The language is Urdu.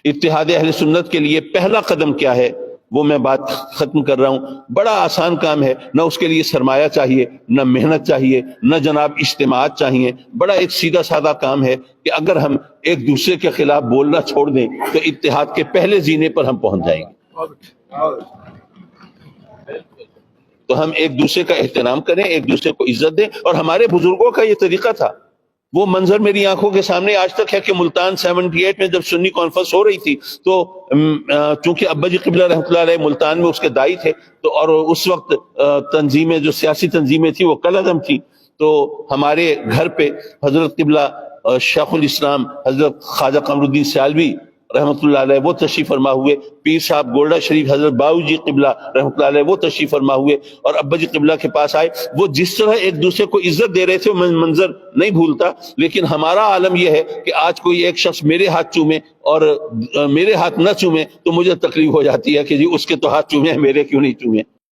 اتحاد اہل سنت کے لیے پہلا قدم کیا ہے وہ میں بات ختم کر رہا ہوں. بڑا آسان کام ہے، نہ اس کے لیے سرمایہ چاہیے، نہ محنت چاہیے، نہ جناب اجتماعات چاہیے. بڑا ایک سیدھا سادہ کام ہے کہ اگر ہم ایک دوسرے کے خلاف بولنا چھوڑ دیں تو اتحاد کے پہلے زینے پر ہم پہنچ جائیں گے. تو ہم ایک دوسرے کا احترام کریں، ایک دوسرے کو عزت دیں. اور ہمارے بزرگوں کا یہ طریقہ تھا. وہ منظر میری آنکھوں کے سامنے آج تک ہے کہ ملتان 78 میں جب سنی کانفرنس ہو رہی تھی تو چونکہ ابا جی قبلہ رحمۃ اللہ علیہ ملتان میں اس کے دائی تھے، تو اور اس وقت تنظیمیں جو سیاسی تنظیمیں تھیں وہ کالعدم تھی، تو ہمارے گھر پہ حضرت قبلہ شیخ الاسلام حضرت خواجہ قمر الدین سیالوی رحمۃ اللہ علیہ وہ تشریف فرما ہوئے، پیر صاحب گولڈا شریف حضرت باؤ جی قبلہ رحمۃ اللہ علیہ وہ تشریف فرما ہوئے اور ابا جی قبلہ کے پاس آئے. وہ جس طرح ایک دوسرے کو عزت دے رہے تھے وہ منظر نہیں بھولتا. لیکن ہمارا عالم یہ ہے کہ آج کوئی ایک شخص میرے ہاتھ چومے اور میرے ہاتھ نہ چومے تو مجھے تکلیف ہو جاتی ہے کہ جی اس کے تو ہاتھ چومے ہیں، میرے کیوں نہیں چومے.